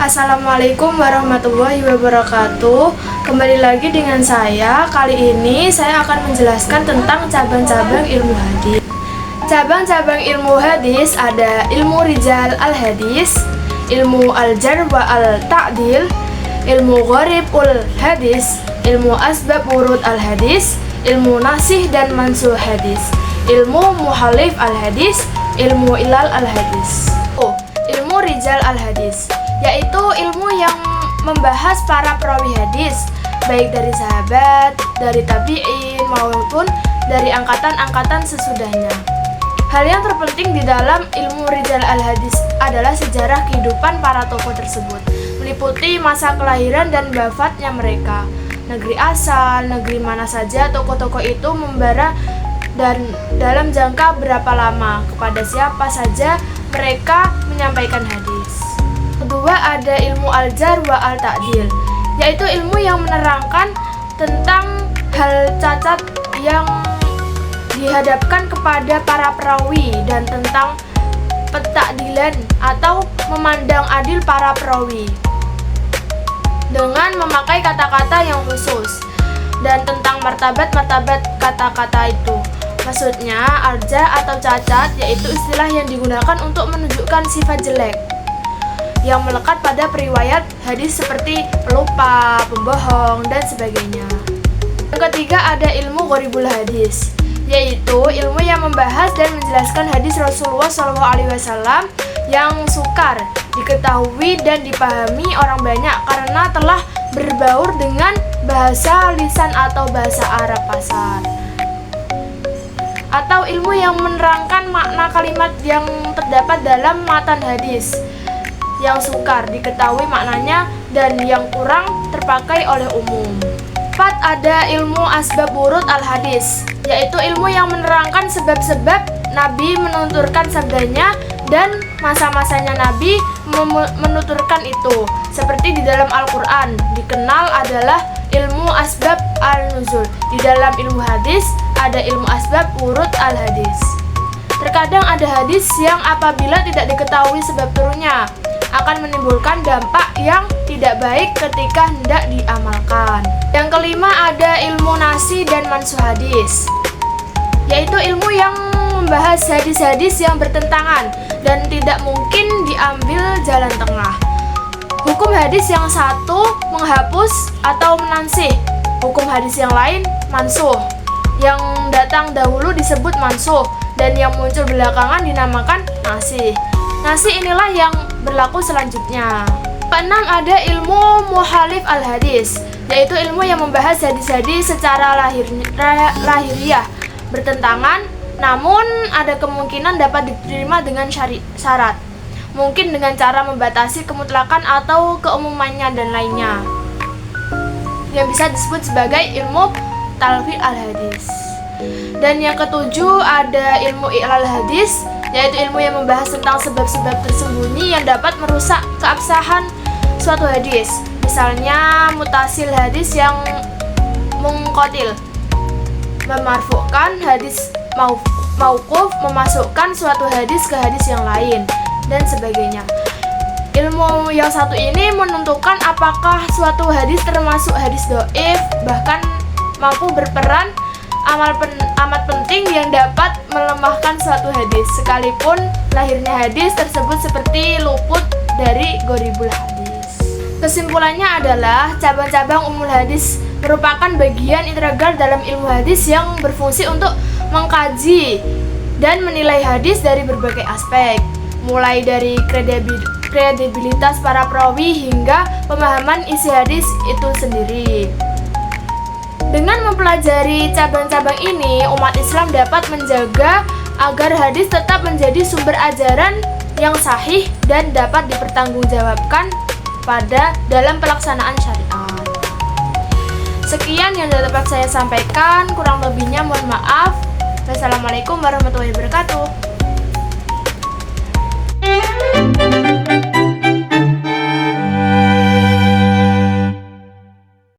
Assalamualaikum warahmatullahi wabarakatuh. Kembali lagi dengan saya. Kali ini saya akan menjelaskan tentang cabang-cabang ilmu hadis. Cabang-cabang ilmu hadis ada ilmu rijal al-hadis, ilmu al-jar wa al-ta'dil, ilmu gharib ul-hadis, ilmu asbab wurud al-hadis, ilmu nasih dan mansuh hadis, ilmu muhalif al-hadis, ilmu ilal al-hadis. Ilmu rijal al-hadis yaitu ilmu yang membahas para perawi hadis, baik dari sahabat, dari tabi'in, maupun dari angkatan-angkatan sesudahnya. Hal yang terpenting di dalam ilmu rijal al-hadis adalah sejarah kehidupan para tokoh tersebut, meliputi masa kelahiran dan wafatnya mereka, negeri asal, negeri mana saja tokoh-tokoh itu membara, dan dalam jangka berapa lama, kepada siapa saja mereka menyampaikan hadis. Kedua ada ilmu al-jar wa al-ta'dil, yaitu ilmu yang menerangkan tentang hal cacat yang dihadapkan kepada para perawi dan tentang pentakdilan atau memandang adil para perawi dengan memakai kata-kata yang khusus dan tentang martabat-martabat kata-kata itu. Maksudnya, arja atau cacat yaitu istilah yang digunakan untuk menunjukkan sifat jelek yang melekat pada periwayat hadis seperti pelupa, pembohong, dan sebagainya. Yang ketiga ada ilmu gharibul hadis, yaitu ilmu yang membahas dan menjelaskan hadis Rasulullah SAW yang sukar diketahui dan dipahami orang banyak karena telah berbaur dengan bahasa lisan atau bahasa Arab pasar. Atau ilmu yang menerangkan makna kalimat yang terdapat dalam matan hadis yang sukar diketahui maknanya dan yang kurang terpakai oleh umum. 4. Ada ilmu asbab wurud al-hadis, yaitu ilmu yang menerangkan sebab-sebab Nabi menuturkan sabdanya dan masa-masanya Nabi menuturkan itu, seperti di dalam Al-Quran dikenal adalah ilmu asbab al-nuzul. Di dalam ilmu hadis ada ilmu asbab wurud al-hadis. Terkadang ada hadis yang apabila tidak diketahui sebab turunnya akan menimbulkan dampak yang tidak baik ketika hendak diamalkan. Yang kelima ada ilmu nasih dan mansuh hadis, yaitu ilmu yang membahas hadis-hadis yang bertentangan dan tidak mungkin diambil jalan tengah. Hukum hadis yang satu menghapus atau menansih hukum hadis yang lain mansuh. Yang datang dahulu disebut mansuh dan yang muncul belakangan dinamakan nasih. Nasih inilah yang berlaku selanjutnya. Keenam ada ilmu muhalif al-hadis, yaitu ilmu yang membahas hadis-hadis secara lahiriah bertentangan, namun ada kemungkinan dapat diterima dengan syarat, mungkin dengan cara membatasi kemutlakan atau keumumannya dan lainnya, yang bisa disebut sebagai ilmu talfiq al-hadis. Dan yang ketujuh ada ilmu ilal hadis, yaitu ilmu yang membahas tentang sebab-sebab tersembunyi yang dapat merusak keabsahan suatu hadis. Misalnya mutasil hadis yang mengkotil, memarfu'kan hadis mauquf, memasukkan suatu hadis ke hadis yang lain, dan sebagainya. Ilmu yang satu ini menentukan apakah suatu hadis termasuk hadis dhaif, bahkan mampu berperan amat penting yang dapat melemahkan suatu hadis, sekalipun lahirnya hadis tersebut seperti luput dari gharibul hadis. Kesimpulannya adalah cabang-cabang umul hadis merupakan bagian integral dalam ilmu hadis yang berfungsi untuk mengkaji dan menilai hadis dari berbagai aspek, mulai dari kredibilitas para perawi hingga pemahaman isi hadis itu sendiri. Dengan mempelajari cabang-cabang ini, umat Islam dapat menjaga agar hadis tetap menjadi sumber ajaran yang sahih dan dapat dipertanggungjawabkan dalam pelaksanaan syariat. Sekian yang dapat saya sampaikan, kurang lebihnya mohon maaf. Wassalamualaikum warahmatullahi wabarakatuh.